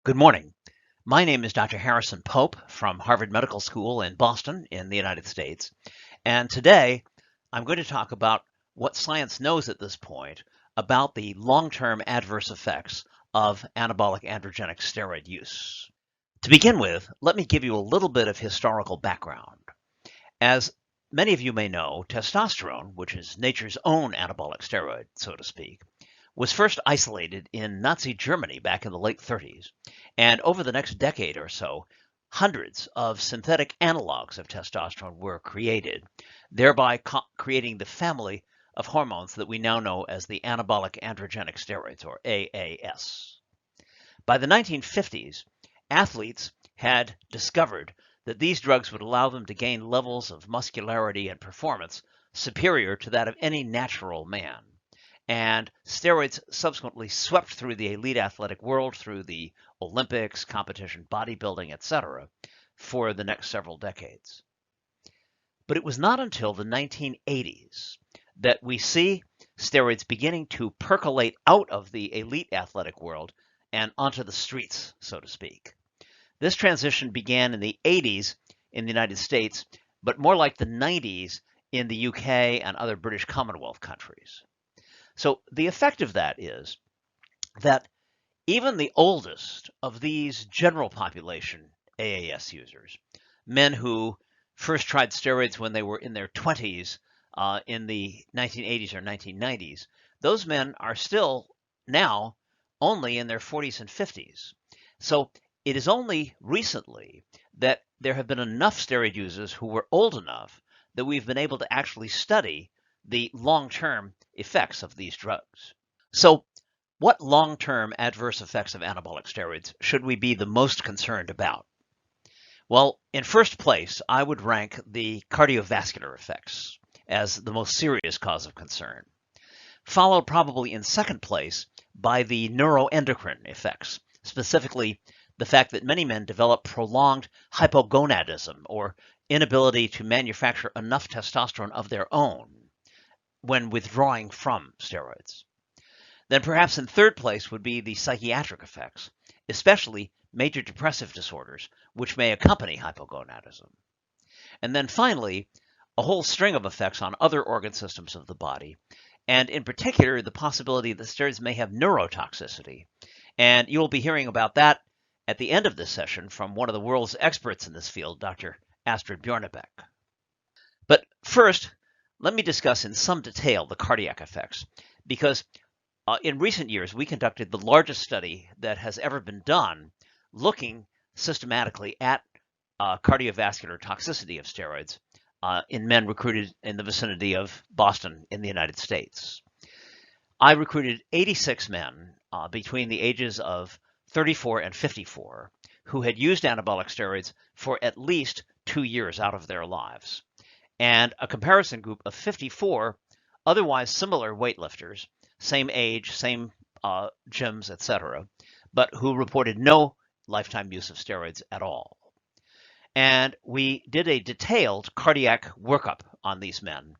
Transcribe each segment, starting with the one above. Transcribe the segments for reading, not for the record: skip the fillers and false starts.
Good morning. My name is Dr. Harrison Pope from Harvard Medical School in Boston in the United States. And today I'm going to talk about what science knows at this point about the long-term adverse effects of anabolic androgenic steroid use. To begin with, let me give you a little bit of historical background. As many of you may know, testosterone, which is nature's own anabolic steroid, so to speak, was first isolated in Nazi Germany back in the late 30s. And over the next decade or so, hundreds of synthetic analogs of testosterone were created, thereby creating the family of hormones that we now know as the anabolic-androgenic steroids, or AAS. By the 1950s, athletes had discovered that these drugs would allow them to gain levels of muscularity and performance superior to that of any natural man. And steroids subsequently swept through the elite athletic world, through the Olympics, competition bodybuilding, etc., for the next several decades. But it was not until the 1980s that we see steroids beginning to percolate out of the elite athletic world and onto the streets, so to speak. This transition began in the 80s in the United States, but more like the 90s in the UK and other British Commonwealth countries. So the effect of that is that even the oldest of these general population AAS users, men who first tried steroids when they were in their 20s in the 1980s or 1990s, those men are still now only in their 40s and 50s. So it is only recently that there have been enough steroid users who were old enough that we've been able to actually study the long-term effects of these drugs. So what long-term adverse effects of anabolic steroids should we be the most concerned about? Well, in first place, I would rank the cardiovascular effects as the most serious cause of concern, followed probably in second place by the neuroendocrine effects, specifically the fact that many men develop prolonged hypogonadism, or inability to manufacture enough testosterone of their own when withdrawing from steroids. Then perhaps in third place would be the psychiatric effects, especially major depressive disorders, which may accompany hypogonadism. And then finally, a whole string of effects on other organ systems of the body, and in particular, the possibility that steroids may have neurotoxicity. And you'll be hearing about that at the end of this session from one of the world's experts in this field, Dr. Astrid Bjornebekk. But first, let me discuss in some detail the cardiac effects, because in recent years, we conducted the largest study that has ever been done looking systematically at cardiovascular toxicity of steroids in men recruited in the vicinity of Boston in the United States. I recruited 86 men between the ages of 34 and 54 who had used anabolic steroids for at least 2 years out of their lives, and a comparison group of 54 otherwise similar weightlifters, same age, same gyms, etc., but who reported no lifetime use of steroids at all. And we did a detailed cardiac workup on these men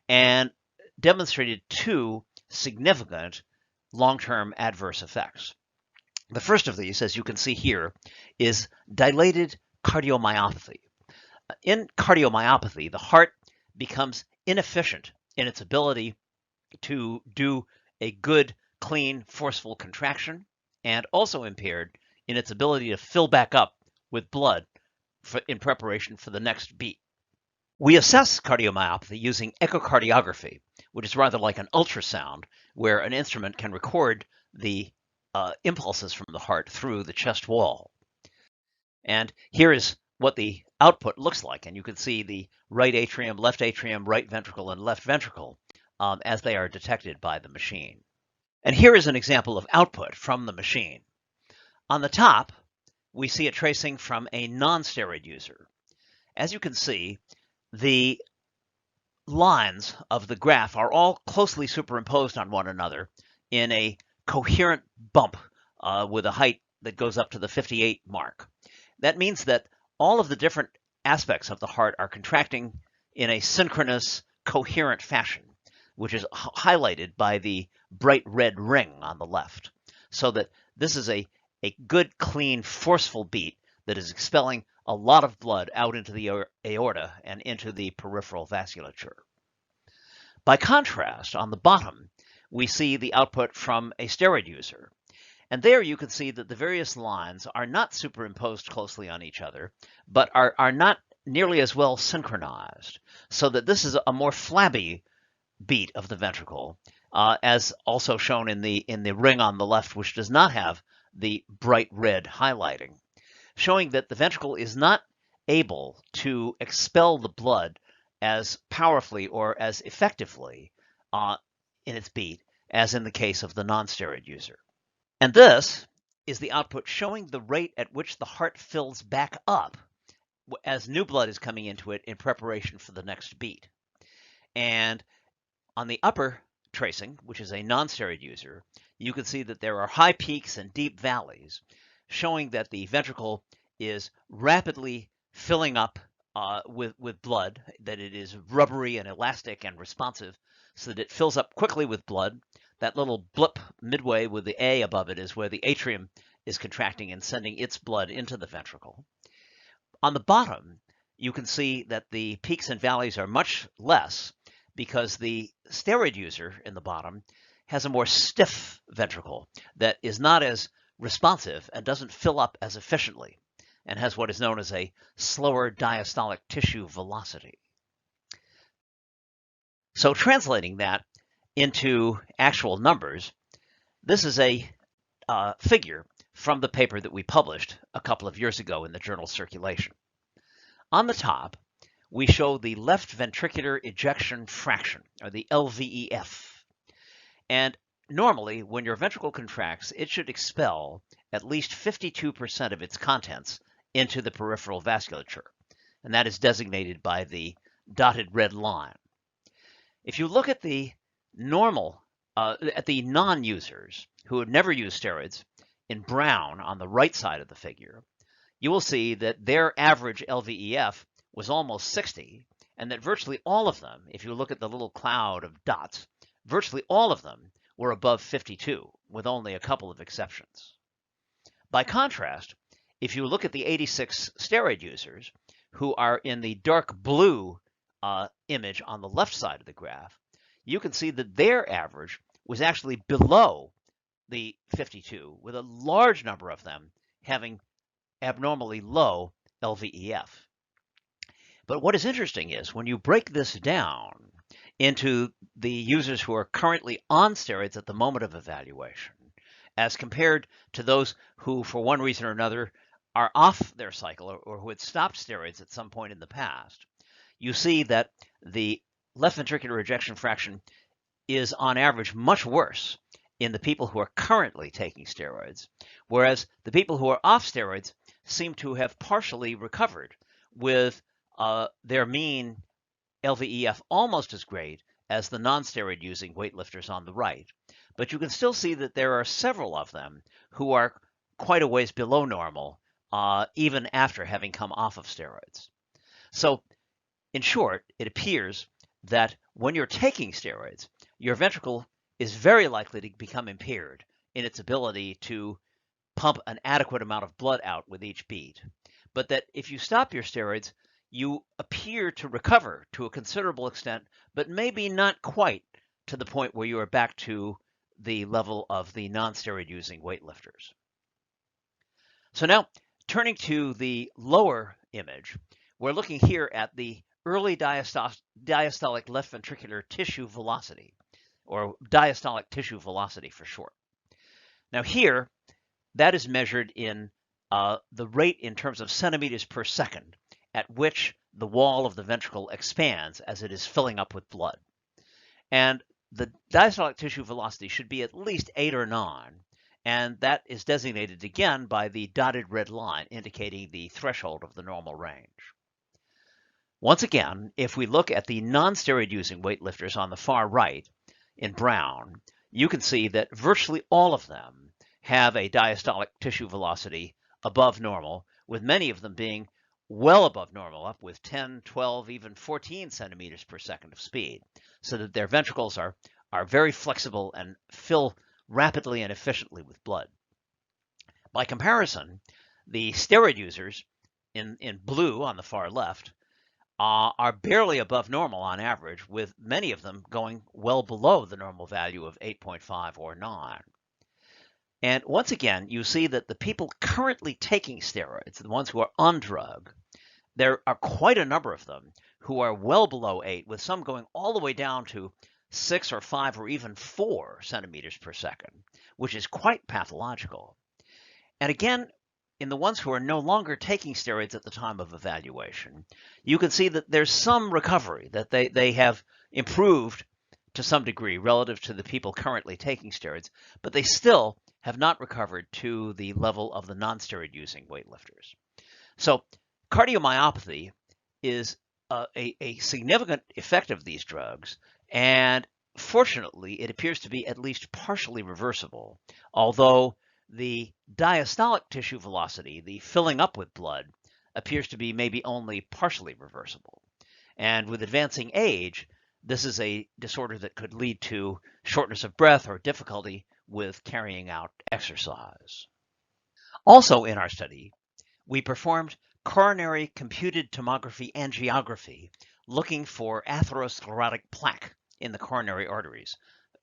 and demonstrated two significant long-term adverse effects. The first of these, as you can see here, is dilated cardiomyopathy. In cardiomyopathy, the heart becomes inefficient in its ability to do a good, clean, forceful contraction, and also impaired in its ability to fill back up with blood in preparation for the next beat. We assess cardiomyopathy using echocardiography, which is rather like an ultrasound, where an instrument can record the impulses from the heart through the chest wall. And here is what the output looks like. And you can see the right atrium, right ventricle, and left ventricle as they are detected by the machine. And here is an example of output from the machine. On the top, we see a tracing from a non-steroid user. As you can see, the lines of the graph are all closely superimposed on one another in a coherent bump with a height that goes up to the 58 mark. That means that all of the different aspects of the heart are contracting in a synchronous, coherent fashion, which is highlighted by the bright red ring on the left, so that this is a a good, clean, forceful beat that is expelling a lot of blood out into the aorta and into the peripheral vasculature. By contrast, on the bottom, we see the output from a steroid user. And there you can see that the various lines are not superimposed closely on each other, but are not nearly as well synchronized, so that this is a more flabby beat of the ventricle, as also shown in the ring on the left, which does not have the bright red highlighting, showing that the ventricle is not able to expel the blood as powerfully or as effectively in its beat as in the case of the non-steroid user. And this is the output showing the rate at which the heart fills back up as new blood is coming into it in preparation for the next beat. And on the upper tracing, which is a non-steroid user, you can see that there are high peaks and deep valleys, showing that the ventricle is rapidly filling up with blood, that it is rubbery and elastic and responsive, so that it fills up quickly with blood. That little blip midway with the A above it is where the atrium is contracting and sending its blood into the ventricle. On the bottom, you can see that the peaks and valleys are much less because the steroid user in the bottom has a more stiff ventricle that is not as responsive and doesn't fill up as efficiently, and has what is known as a slower diastolic tissue velocity. So translating that into actual numbers, this is a figure from the paper that we published a couple of years ago in the journal Circulation. On the top, we show the left ventricular ejection fraction, or the LVEF. And normally, when your ventricle contracts, it should expel at least 52% of its contents into the peripheral vasculature, and that is designated by the dotted red line. If you look at the non-users who have never used steroids in brown on the right side of the figure, you will see that their average LVEF was almost 60, and that virtually all of them, if you look at the little cloud of dots, virtually all of them were above 52, with only a couple of exceptions. By contrast, if you look at the 86 steroid users who are in the dark blue image on the left side of the graph, you can see that their average was actually below the 52, with a large number of them having abnormally low LVEF. But what is interesting is when you break this down into the users who are currently on steroids at the moment of evaluation, as compared to those who, for one reason or another, are off their cycle or who had stopped steroids at some point in the past, you see that the left ventricular ejection fraction is on average much worse in the people who are currently taking steroids, whereas the people who are off steroids seem to have partially recovered with their mean LVEF almost as great as the non-steroid using weightlifters on the right. But you can still see that there are several of them who are quite a ways below normal, even after having come off of steroids. So in short, it appears that when you're taking steroids, your ventricle is very likely to become impaired in its ability to pump an adequate amount of blood out with each beat. But that if you stop your steroids, you appear to recover to a considerable extent, but maybe not quite to the point where you are back to the level of the non-steroid using weightlifters. So now, turning to the lower image, we're looking here at the early diastolic left ventricular tissue velocity, or diastolic tissue velocity for short. Now here, that is measured in the rate in terms of centimeters per second at which the wall of the ventricle expands as it is filling up with blood. And the diastolic tissue velocity should be at least 8 or 9, and that is designated again by the dotted red line indicating the threshold of the normal range. Once again, if we look at the non-steroid using weightlifters on the far right in brown, you can see that virtually all of them have a diastolic tissue velocity above normal, with many of them being well above normal, up with 10, 12, even 14 centimeters per second of speed, so that their ventricles are very flexible and fill rapidly and efficiently with blood. By comparison, the steroid users in blue on the far left are barely above normal on average, with many of them going well below the normal value of 8.5 or 9. And once again, you see that the people currently taking steroids, the ones who are on drug, there are quite a number of them who are well below 8, with some going all the way down to 6 or 5 or even 4 centimeters per second, which is quite pathological. And again, in the ones who are no longer taking steroids at the time of evaluation, you can see that there's some recovery, that they have improved to some degree relative to the people currently taking steroids, but they still have not recovered to the level of the non-steroid using weightlifters. So cardiomyopathy is a significant effect of these drugs, and fortunately, it appears to be at least partially reversible, although the diastolic tissue velocity, the filling up with blood, appears to be maybe only partially reversible. And with advancing age, this is a disorder that could lead to shortness of breath or difficulty with carrying out exercise. Also in our study, we performed coronary computed tomography angiography looking for atherosclerotic plaque in the coronary arteries,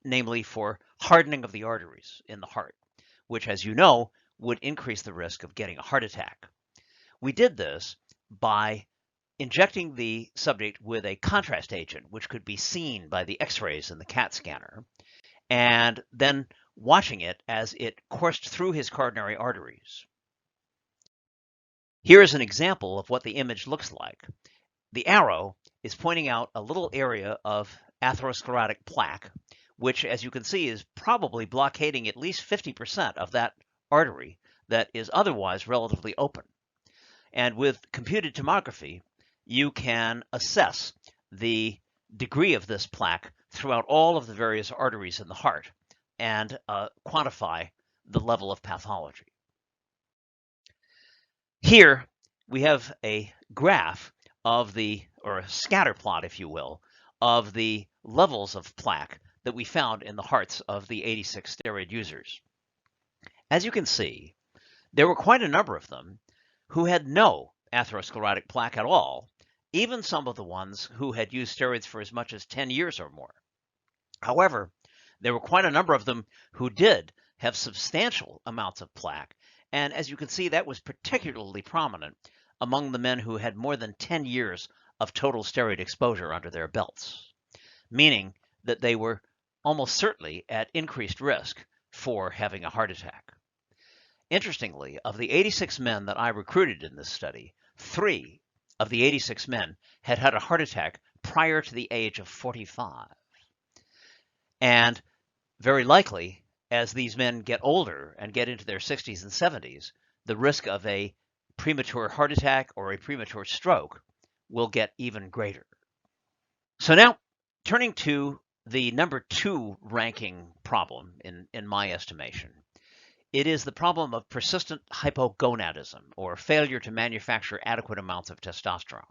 namely for hardening of the arteries in the heart, which, as you know, would increase the risk of getting a heart attack. We did this by injecting the subject with a contrast agent, which could be seen by the X-rays in the CAT scanner, and then watching it as it coursed through his coronary arteries. Here is an example of what the image looks like. The arrow is pointing out a little area of atherosclerotic plaque, which, as you can see, is probably blockading at least 50% of that artery that is otherwise relatively open. And with computed tomography, you can assess the degree of this plaque throughout all of the various arteries in the heart and quantify the level of pathology. Here we have a graph of or a scatter plot, if you will, of the levels of plaque that we found in the hearts of the 86 steroid users. As you can see, there were quite a number of them who had no atherosclerotic plaque at all, even some of the ones who had used steroids for as much as 10 years or more. However, there were quite a number of them who did have substantial amounts of plaque, and as you can see, that was particularly prominent among the men who had more than 10 years of total steroid exposure under their belts, meaning that they were almost certainly at increased risk for having a heart attack. Interestingly, of the 86 men that I recruited in this study, 3 of the 86 men had had a heart attack prior to the age of 45. And very likely, as these men get older and get into their 60s and 70s, the risk of a premature heart attack or a premature stroke will get even greater. So now, turning to the number 2 ranking problem in my estimation, it is the problem of persistent hypogonadism, or failure to manufacture adequate amounts of testosterone.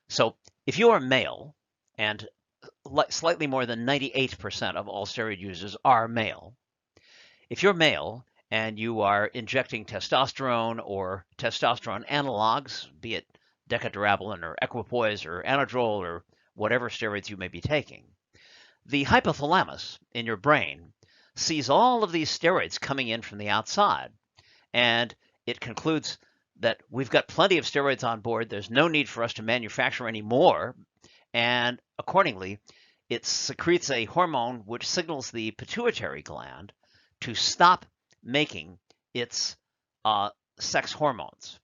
So if you are male, and slightly more than 98% of all steroid users are male, if you're male and you are injecting testosterone or testosterone analogs, be it decadorabalin or equipoise or anadrol or whatever steroids you may be taking, the hypothalamus in your brain sees all of these steroids coming in from the outside, and it concludes that we've got plenty of steroids on board, there's no need for us to manufacture any more, and accordingly, it secretes a hormone which signals the pituitary gland to stop making its sex hormones.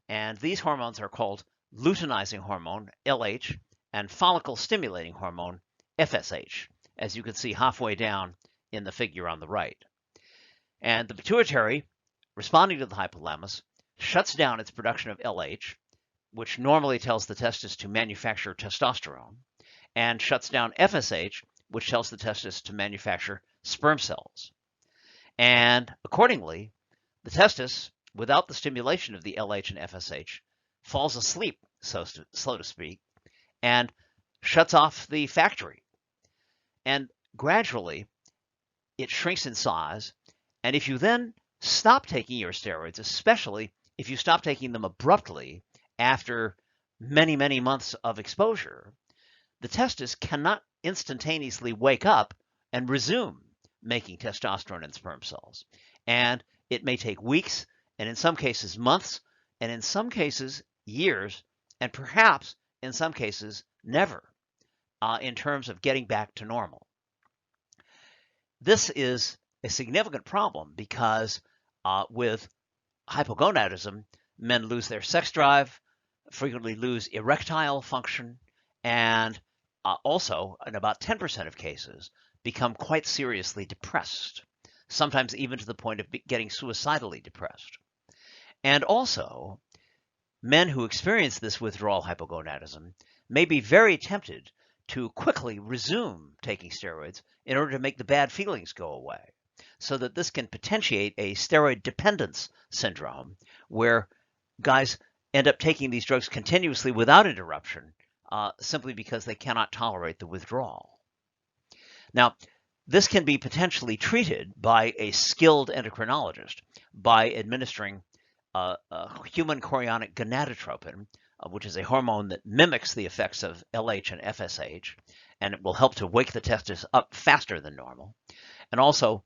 And these hormones are called luteinizing hormone, LH, and follicle stimulating hormone, FSH, as you can see halfway down in the figure on the right. And the pituitary, responding to the hypothalamus, shuts down its production of LH, which normally tells the testis to manufacture testosterone, and shuts down FSH, which tells the testis to manufacture sperm cells. And accordingly, the testis, without the stimulation of the LH and FSH, falls asleep, so to speak, and shuts off the factory. And gradually, it shrinks in size, and if you then stop taking your steroids, especially if you stop taking them abruptly after many, many months of exposure, the testis cannot instantaneously wake up and resume making testosterone and sperm cells. And it may take weeks, and in some cases months, and in some cases years, and perhaps in some cases never, in terms of getting back to normal. This is a significant problem because with hypogonadism, men lose their sex drive, frequently lose erectile function, and also, in about 10% of cases, become quite seriously depressed, sometimes even to the point of getting suicidally depressed. And also, men who experience this withdrawal hypogonadism may be very tempted to quickly resume taking steroids in order to make the bad feelings go away, so that this can potentiate a steroid dependence syndrome where guys end up taking these drugs continuously without interruption, simply because they cannot tolerate the withdrawal. Now, this can be potentially treated by a skilled endocrinologist by administering human chorionic gonadotropin, which is a hormone that mimics the effects of LH and FSH, and it will help to wake the testis up faster than normal. And also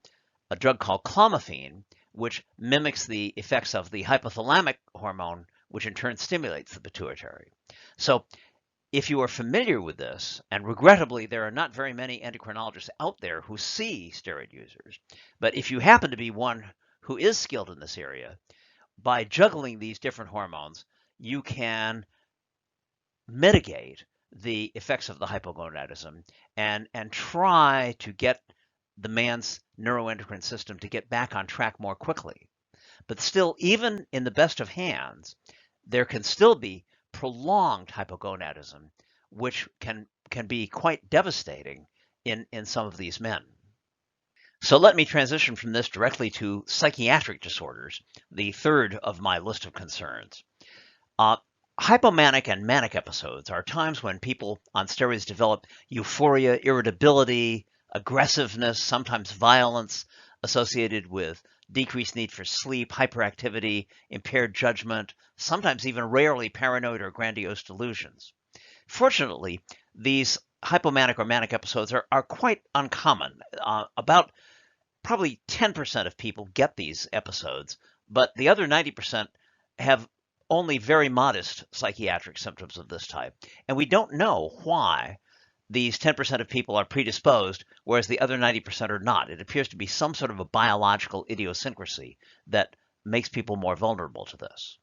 a drug called clomiphene, which mimics the effects of the hypothalamic hormone, which in turn stimulates the pituitary. So if you are familiar with this, and regrettably there are not very many endocrinologists out there who see steroid users, but if you happen to be one who is skilled in this area, by juggling these different hormones, you can mitigate the effects of the hypogonadism and try to get the man's neuroendocrine system to get back on track more quickly. But still, even in the best of hands, there can still be prolonged hypogonadism, which can be quite devastating in some of these men. So let me transition from this directly to psychiatric disorders, the third of my list of concerns. Hypomanic and manic episodes are times when people on steroids develop euphoria, irritability, aggressiveness, sometimes violence associated with decreased need for sleep, hyperactivity, impaired judgment, sometimes even rarely paranoid or grandiose delusions. Fortunately, these hypomanic or manic episodes are quite uncommon. About probably 10% of people get these episodes, but the other 90% have only very modest psychiatric symptoms of this type. And we don't know why these 10% of people are predisposed, whereas the other 90% are not. It appears to be some sort of a biological idiosyncrasy that makes people more vulnerable to this.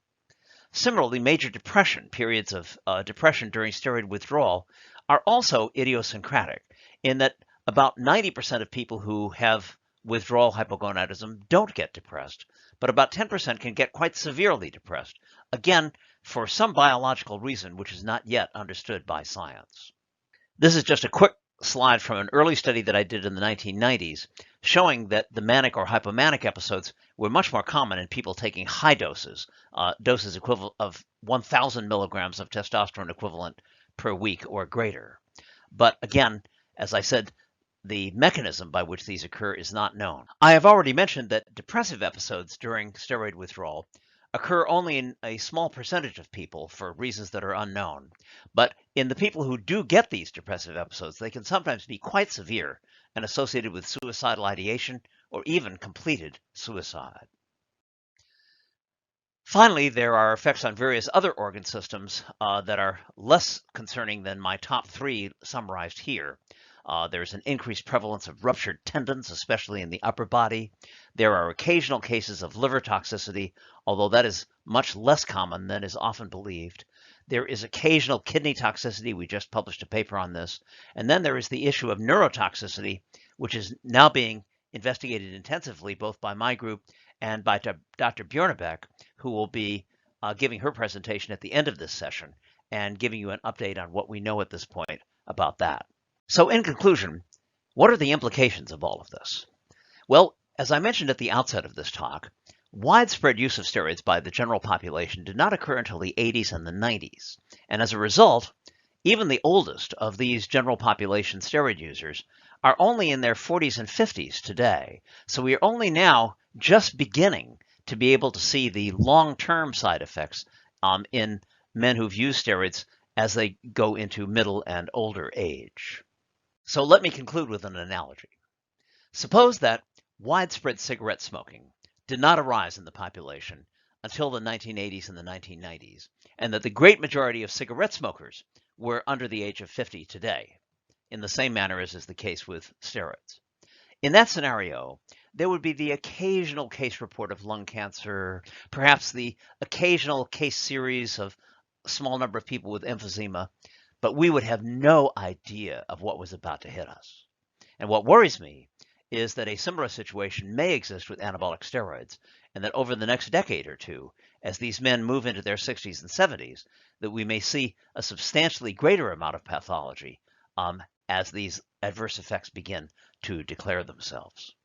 Similarly, major depression, periods of depression during steroid withdrawal, are also idiosyncratic in that about 90% of people who have withdrawal hypogonadism don't get depressed, but about 10% can get quite severely depressed, again, for some biological reason which is not yet understood by science. This is just a quick slide from an early study that I did in the 1990s, showing that the manic or hypomanic episodes were much more common in people taking high doses, doses equivalent of 1,000 milligrams of testosterone equivalent per week or greater. But again, as I said, the mechanism by which these occur is not known. I have already mentioned that depressive episodes during steroid withdrawal occur only in a small percentage of people for reasons that are unknown. But in the people who do get these depressive episodes, they can sometimes be quite severe and associated with suicidal ideation or even completed suicide. Finally, there are effects on various other organ systems that are less concerning than my top three summarized here. There's an increased prevalence of ruptured tendons, especially in the upper body. There are occasional cases of liver toxicity, although that is much less common than is often believed. There is occasional kidney toxicity. We just published a paper on this. And then there is the issue of neurotoxicity, which is now being investigated intensively both by my group and by Dr. Bjornebeck, who will be giving her presentation at the end of this session and giving you an update on what we know at this point about that. So in conclusion, what are the implications of all of this? Well, as I mentioned at the outset of this talk, widespread use of steroids by the general population did not occur until the 80s and the 90s. And as a result, even the oldest of these general population steroid users are only in their 40s and 50s today. So we are only now just beginning to be able to see the long-term side effects in men who've used steroids as they go into middle and older age. So let me conclude with an analogy. Suppose that widespread cigarette smoking did not arise in the population until the 1980s and the 1990s, and that the great majority of cigarette smokers were under the age of 50 today, in the same manner as is the case with steroids. In that scenario, there would be the occasional case report of lung cancer, perhaps the occasional case series of a small number of people with emphysema, but we would have no idea of what was about to hit us. And what worries me is that a similar situation may exist with anabolic steroids, and that over the next decade or two, as these men move into their 60s and 70s, that we may see a substantially greater amount of pathology as these adverse effects begin to declare themselves.